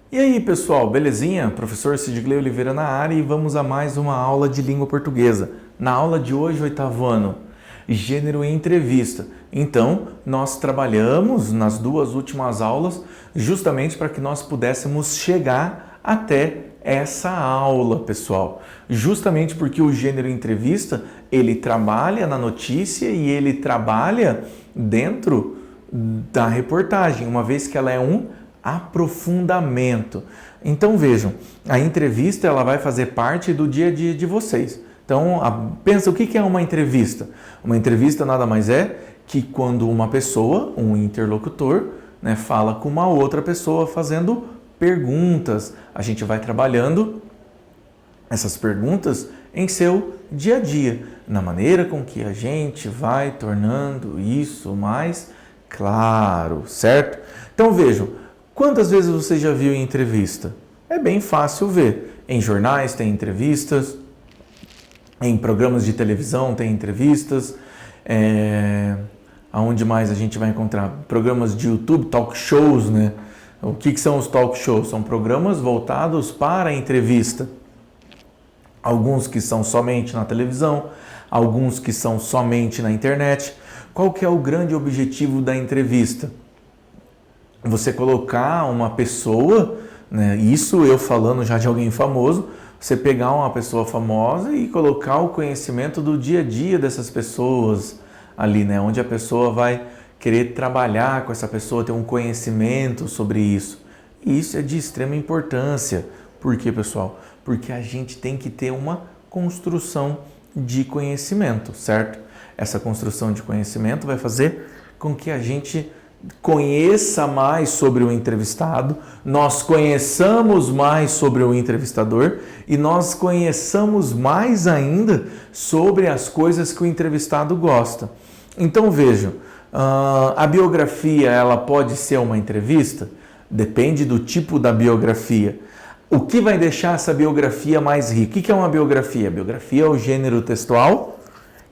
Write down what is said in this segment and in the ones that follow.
E aí, pessoal, belezinha? Professor Sidgley Oliveira na área e vamos a mais uma aula de língua portuguesa. Na aula de hoje, oitavo ano, gênero e entrevista. Então, nós trabalhamos nas duas últimas aulas justamente para que nós pudéssemos chegar até essa aula, pessoal. Justamente porque o gênero e entrevista, ele trabalha na notícia e ele trabalha dentro da reportagem, uma vez que ela é um aprofundamento. Então vejam, a entrevista ela vai fazer parte do dia a dia de vocês. Então pensa o que é uma entrevista. Uma entrevista nada mais é que quando uma pessoa, um interlocutor, fala com uma outra pessoa fazendo perguntas. A gente vai trabalhando essas perguntas em seu dia a dia, na maneira com que a gente vai tornando isso mais claro, certo? Então vejam, quantas vezes você já viu em entrevista? É bem fácil ver. Em jornais tem entrevistas, em programas de televisão tem entrevistas, aonde mais a gente vai encontrar? Programas de YouTube, talk shows, né? O que são os talk shows? São programas voltados para a entrevista. Alguns que são somente na televisão, alguns que são somente na internet. Qual que é o grande objetivo da entrevista? Você colocar uma pessoa, isso eu falando já de alguém famoso, você pegar uma pessoa famosa e colocar o conhecimento do dia a dia dessas pessoas ali, onde a pessoa vai querer trabalhar com essa pessoa, ter um conhecimento sobre isso. E isso é de extrema importância. Por quê, pessoal? Porque a gente tem que ter uma construção de conhecimento, certo? Essa construção de conhecimento vai fazer com que a gente conheça mais sobre o entrevistado, nós conheçamos mais sobre o entrevistador e nós conheçamos mais ainda sobre as coisas que o entrevistado gosta. Então vejam, a biografia ela pode ser uma entrevista? Depende do tipo da biografia. O que vai deixar essa biografia mais rica? O que é uma biografia? A biografia é o gênero textual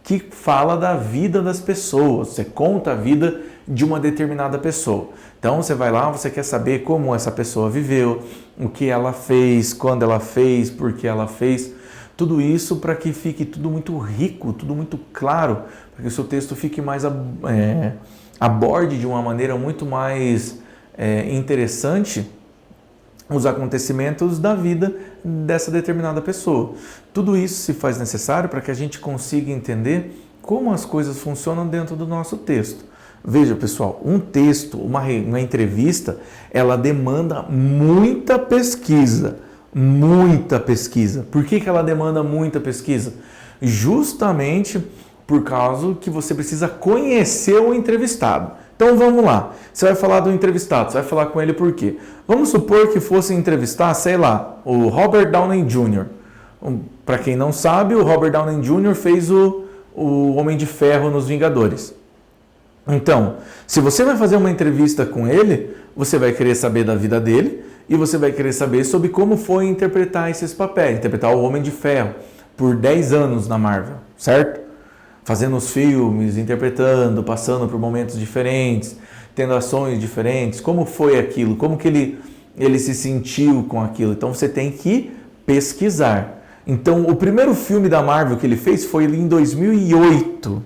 que fala da vida das pessoas. Você conta a vida de uma determinada pessoa. Então você vai lá, você quer saber como essa pessoa viveu, o que ela fez, quando ela fez, por que ela fez. Tudo isso para que fique tudo muito rico, tudo muito claro, para que o seu texto fique mais aborde de uma maneira muito mais interessante os acontecimentos da vida dessa determinada pessoa. Tudo isso se faz necessário para que a gente consiga entender como as coisas funcionam dentro do nosso texto. Veja, pessoal, um texto, uma entrevista, ela demanda muita pesquisa. Muita pesquisa. Por que ela demanda muita pesquisa? Justamente por causa que você precisa conhecer o entrevistado. Então vamos lá, você vai falar do entrevistado, você vai falar com ele por quê? Vamos supor que fosse entrevistar, sei lá, o Robert Downey Jr. Para quem não sabe, o Robert Downey Jr. fez o Homem de Ferro nos Vingadores. Então, se você vai fazer uma entrevista com ele, você vai querer saber da vida dele e você vai querer saber sobre como foi interpretar esses papéis, interpretar o Homem de Ferro por 10 anos na Marvel, certo? Fazendo os filmes, interpretando, passando por momentos diferentes, tendo ações diferentes, como foi aquilo, como que ele se sentiu com aquilo. Então você tem que pesquisar. Então o primeiro filme da Marvel que ele fez foi em 2008.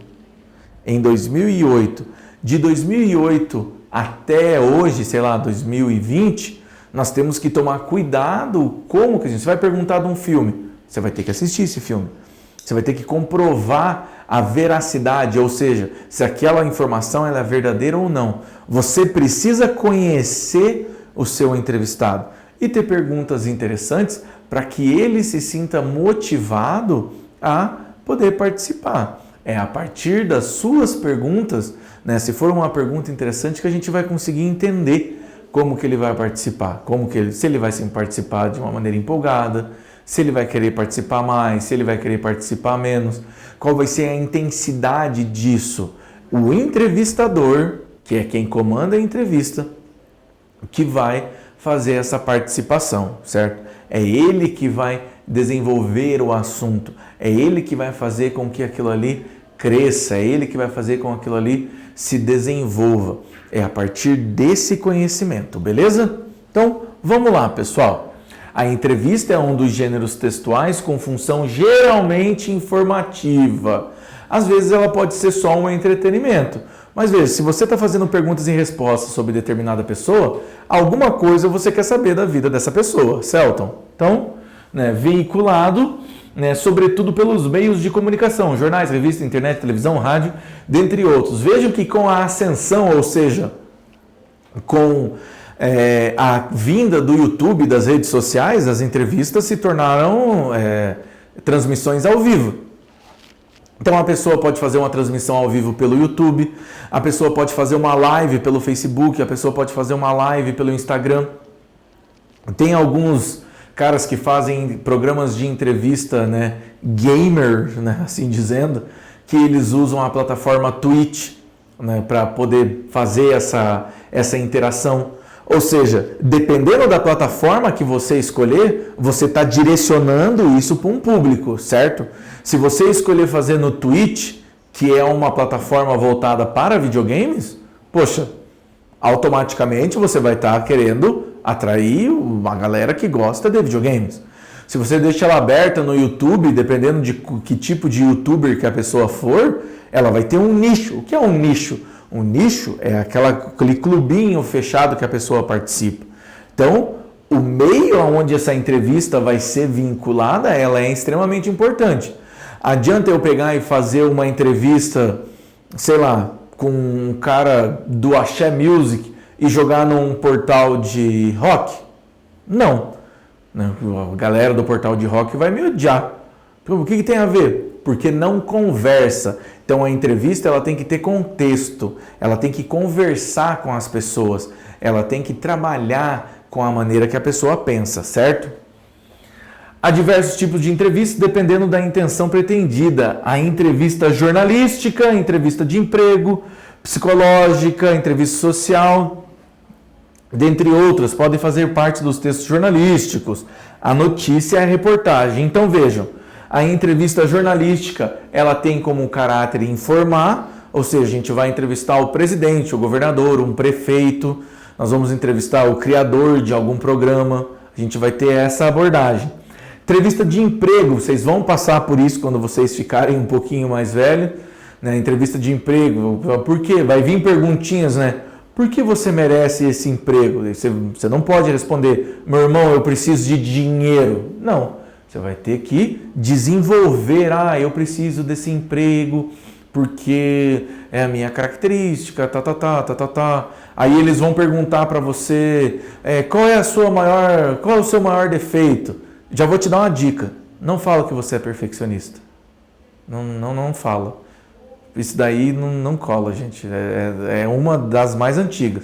Em 2008. De 2008 até hoje, sei lá, 2020, nós temos que tomar cuidado como que a gente... Você vai perguntar de um filme, você vai ter que assistir esse filme. Você vai ter que comprovar a veracidade, ou seja, se aquela informação ela é verdadeira ou não. Você precisa conhecer o seu entrevistado e ter perguntas interessantes para que ele se sinta motivado a poder participar. É a partir das suas perguntas, se for uma pergunta interessante, que a gente vai conseguir entender como que ele vai participar, se ele vai participar de uma maneira empolgada, se ele vai querer participar mais, se ele vai querer participar menos, qual vai ser a intensidade disso. O entrevistador, que é quem comanda a entrevista, que vai fazer essa participação, certo? É ele que vai desenvolver o assunto, é ele que vai fazer com que aquilo ali cresça, é ele que vai fazer com que aquilo ali se desenvolva. É a partir desse conhecimento, beleza? Então, vamos lá, pessoal. A entrevista é um dos gêneros textuais com função geralmente informativa. Às vezes ela pode ser só um entretenimento. Mas veja, se você está fazendo perguntas e respostas sobre determinada pessoa, alguma coisa você quer saber da vida dessa pessoa, Celton. Então, veiculado, sobretudo pelos meios de comunicação, jornais, revistas, internet, televisão, rádio, dentre outros. Vejam que com a ascensão, ou seja, com a vinda do YouTube, das redes sociais, as entrevistas se tornaram transmissões ao vivo. Então a pessoa pode fazer uma transmissão ao vivo pelo YouTube, a pessoa pode fazer uma live pelo Facebook, a pessoa pode fazer uma live pelo Instagram. Tem alguns caras que fazem programas de entrevista, gamer, assim dizendo, que eles usam a plataforma Twitch, para poder fazer essa interação. Ou seja, dependendo da plataforma que você escolher, você está direcionando isso para um público, certo? Se você escolher fazer no Twitch, que é uma plataforma voltada para videogames, poxa, automaticamente você vai estar querendo atrair uma galera que gosta de videogames. Se você deixa ela aberta no YouTube, dependendo de que tipo de youtuber que a pessoa for, ela vai ter um nicho. O que é um nicho? Um nicho é aquele clubinho fechado que a pessoa participa. Então, o meio onde essa entrevista vai ser vinculada, ela é extremamente importante. Adianta eu pegar e fazer uma entrevista, sei lá, com um cara do Axé Music e jogar num portal de rock? Não. A galera do portal de rock vai me odiar. O que tem a ver? Porque não conversa. Então a entrevista ela tem que ter contexto, ela tem que conversar com as pessoas, ela tem que trabalhar com a maneira que a pessoa pensa, certo? Há diversos tipos de entrevistas dependendo da intenção pretendida. A entrevista jornalística, entrevista de emprego, psicológica, entrevista social, dentre outras, podem fazer parte dos textos jornalísticos. A notícia é a reportagem. Então vejam, a entrevista jornalística, ela tem como caráter informar, ou seja, a gente vai entrevistar o presidente, o governador, um prefeito, nós vamos entrevistar o criador de algum programa, a gente vai ter essa abordagem. Entrevista de emprego, vocês vão passar por isso quando vocês ficarem um pouquinho mais velhos, Entrevista de emprego, por quê? Vai vir perguntinhas, Por que você merece esse emprego? Você não pode responder, meu irmão, eu preciso de dinheiro. Não. Você vai ter que desenvolver, eu preciso desse emprego porque é a minha característica, Aí eles vão perguntar para você, qual é o seu maior defeito? Já vou te dar uma dica, não fala que você é perfeccionista. Não fala. Isso daí não cola, gente. É uma das mais antigas.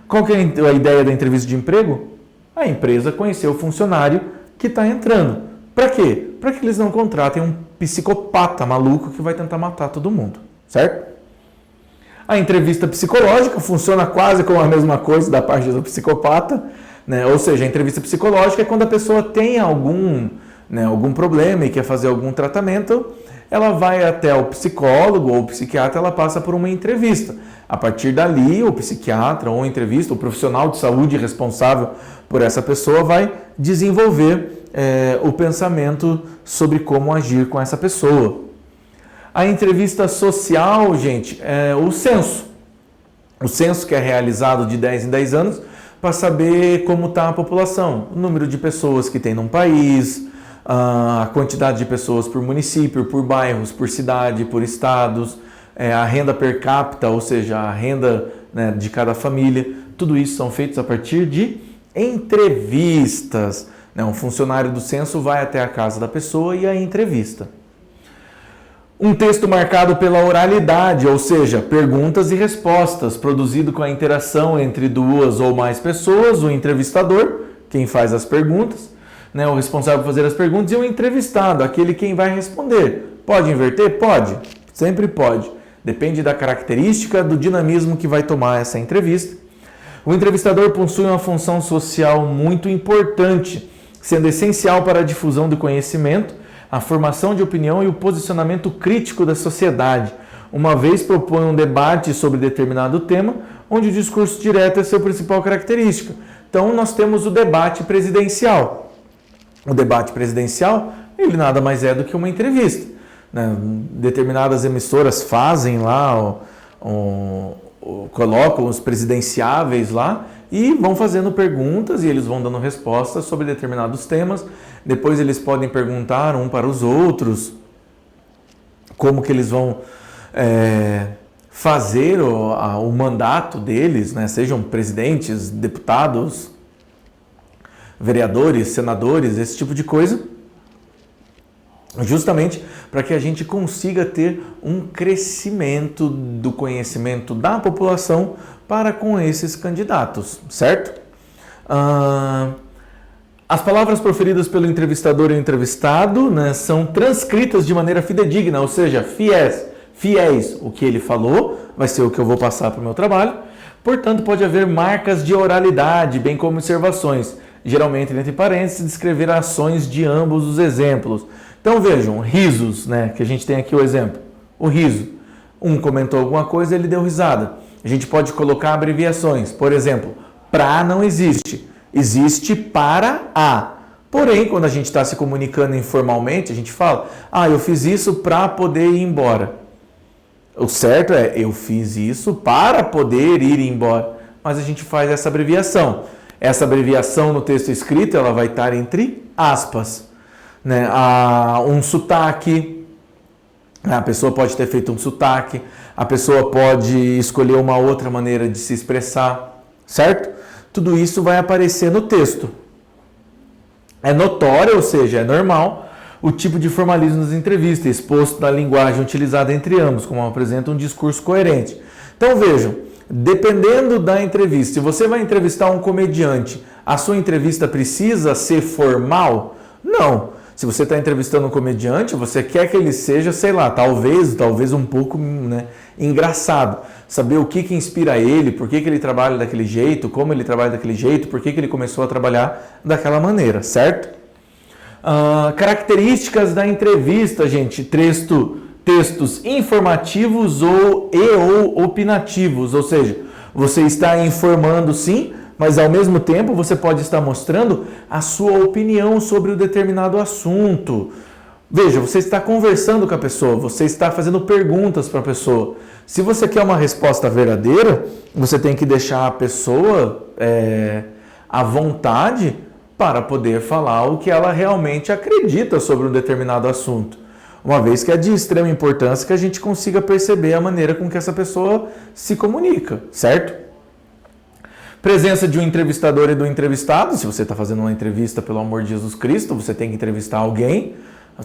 Qual que é a ideia da entrevista de emprego? A empresa conhecer o funcionário que está entrando. Para quê? Para que eles não contratem um psicopata maluco que vai tentar matar todo mundo, certo? A entrevista psicológica funciona quase como a mesma coisa da parte do psicopata, Ou seja, a entrevista psicológica é quando a pessoa tem algum problema e quer fazer algum tratamento, ela vai até o psicólogo ou o psiquiatra, ela passa por uma entrevista. A partir dali, o psiquiatra ou o profissional de saúde responsável por essa pessoa vai desenvolver o pensamento sobre como agir com essa pessoa. A entrevista social, gente, é o censo. O censo que é realizado de 10 em 10 anos para saber como está a população, o número de pessoas que tem num país, a quantidade de pessoas por município, por bairros, por cidade, por estados, a renda per capita, ou seja, a renda de cada família. Tudo isso são feitos a partir de entrevistas. Um funcionário do censo vai até a casa da pessoa e a entrevista. Um texto marcado pela oralidade, ou seja, perguntas e respostas, produzido com a interação entre duas ou mais pessoas, o entrevistador, quem faz as perguntas, o responsável por fazer as perguntas, e o entrevistado, aquele quem vai responder. Pode inverter? Pode, sempre pode. Depende da característica, do dinamismo que vai tomar essa entrevista. O entrevistador possui uma função social muito importante, sendo essencial para a difusão do conhecimento, a formação de opinião e o posicionamento crítico da sociedade, uma vez propõe um debate sobre determinado tema, onde o discurso direto é sua principal característica. Então nós temos o debate presidencial. O debate presidencial, ele nada mais é do que uma entrevista, né? Determinadas emissoras fazem lá, colocam os presidenciáveis lá e vão fazendo perguntas e eles vão dando respostas sobre determinados temas. Depois eles podem perguntar um para os outros como que eles vão fazer o mandato deles, né? Sejam presidentes, deputados, vereadores, senadores, esse tipo de coisa, justamente para que a gente consiga ter um crescimento do conhecimento da população para com esses candidatos, certo? As palavras proferidas pelo entrevistador e o entrevistado, né, são transcritas de maneira fidedigna, ou seja, fiéis. O que ele falou vai ser o que eu vou passar para o meu trabalho. Portanto, pode haver marcas de oralidade, bem como observações, geralmente entre parênteses, descrever ações de ambos os exemplos. Então vejam, risos, né, que a gente tem aqui o exemplo. O riso. Um comentou alguma coisa, ele deu risada. A gente pode colocar abreviações. Por exemplo, pra não existe. Existe para a. Porém, quando a gente está se comunicando informalmente, a gente fala, eu fiz isso para poder ir embora. O certo é, eu fiz isso para poder ir embora. Mas a gente faz essa abreviação. Essa abreviação no texto escrito, ela vai estar entre aspas, né? Um sotaque, a pessoa pode ter feito um sotaque, a pessoa pode escolher uma outra maneira de se expressar, certo? Tudo isso vai aparecer no texto. É notório, ou seja, é normal, o tipo de formalismo nas entrevistas, exposto na linguagem utilizada entre ambos, como apresenta um discurso coerente. Então vejam, dependendo da entrevista, se você vai entrevistar um comediante, a sua entrevista precisa ser formal? Não. Se você está entrevistando um comediante, você quer que ele seja, sei lá, talvez um pouco, né, engraçado. Saber o que inspira ele, por que ele trabalha daquele jeito, como ele trabalha daquele jeito, por que ele começou a trabalhar daquela maneira, certo? Características da entrevista, gente. Textos informativos ou opinativos, ou seja, você está informando sim, mas ao mesmo tempo você pode estar mostrando a sua opinião sobre o determinado assunto. Veja, você está conversando com a pessoa, você está fazendo perguntas para a pessoa. Se você quer uma resposta verdadeira, você tem que deixar a pessoa à vontade para poder falar o que ela realmente acredita sobre um determinado assunto. Uma vez que é de extrema importância que a gente consiga perceber a maneira com que essa pessoa se comunica, certo? Presença de um entrevistador e do entrevistado. Se você está fazendo uma entrevista, pelo amor de Jesus Cristo, você tem que entrevistar alguém,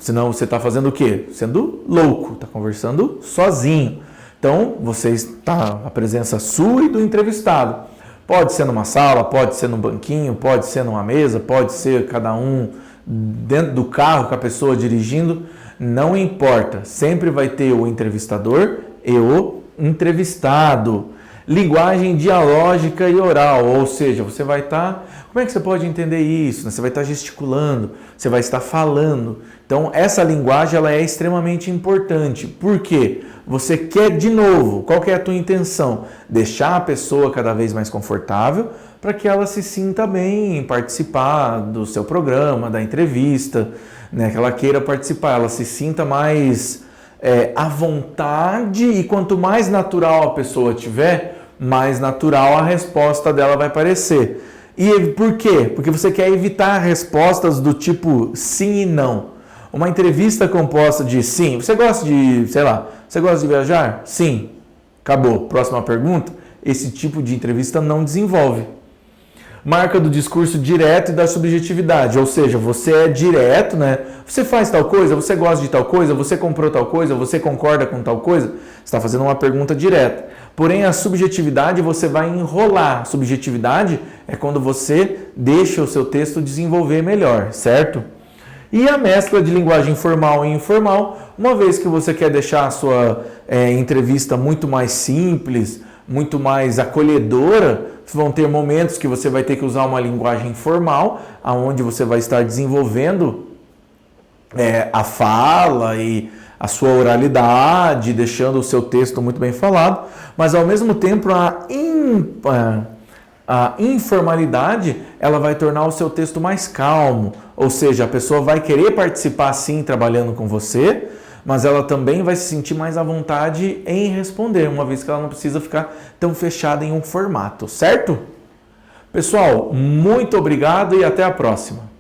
senão você está fazendo o quê? Sendo louco, está conversando sozinho. Então, você está a presença sua e do entrevistado. Pode ser numa sala, pode ser num banquinho, pode ser numa mesa, pode ser cada um dentro do carro com a pessoa dirigindo, não importa. Sempre vai ter o entrevistador e o entrevistado. Linguagem dialógica e oral, ou seja, você vai estar... Como é que você pode entender isso? Você vai estar gesticulando, você vai estar falando. Então, essa linguagem ela é extremamente importante. Por quê? Você quer, de novo, qual que é a tua intenção? Deixar a pessoa cada vez mais confortável para que ela se sinta bem em participar do seu programa, da entrevista, né? Que ela queira participar, ela se sinta mais à vontade e quanto mais natural a pessoa tiver, mais natural a resposta dela vai parecer. E por quê? Porque você quer evitar respostas do tipo sim e não. Uma entrevista composta de sim, você gosta de, você gosta de viajar? Sim. Acabou. Próxima pergunta. Esse tipo de entrevista não desenvolve. Marca do discurso direto e da subjetividade, ou seja, você é direto, né? Você faz tal coisa, você gosta de tal coisa, você comprou tal coisa, você concorda com tal coisa? Você está fazendo uma pergunta direta. Porém, a subjetividade você vai enrolar. Subjetividade é quando você deixa o seu texto desenvolver melhor, certo? E a mescla de linguagem formal e informal, uma vez que você quer deixar a sua entrevista muito mais simples, muito mais acolhedora, vão ter momentos que você vai ter que usar uma linguagem formal, onde você vai estar desenvolvendo a fala e a sua oralidade, deixando o seu texto muito bem falado, mas ao mesmo tempo A informalidade, ela vai tornar o seu texto mais calmo, ou seja, a pessoa vai querer participar sim trabalhando com você, mas ela também vai se sentir mais à vontade em responder, uma vez que ela não precisa ficar tão fechada em um formato, certo? Pessoal, muito obrigado e até a próxima!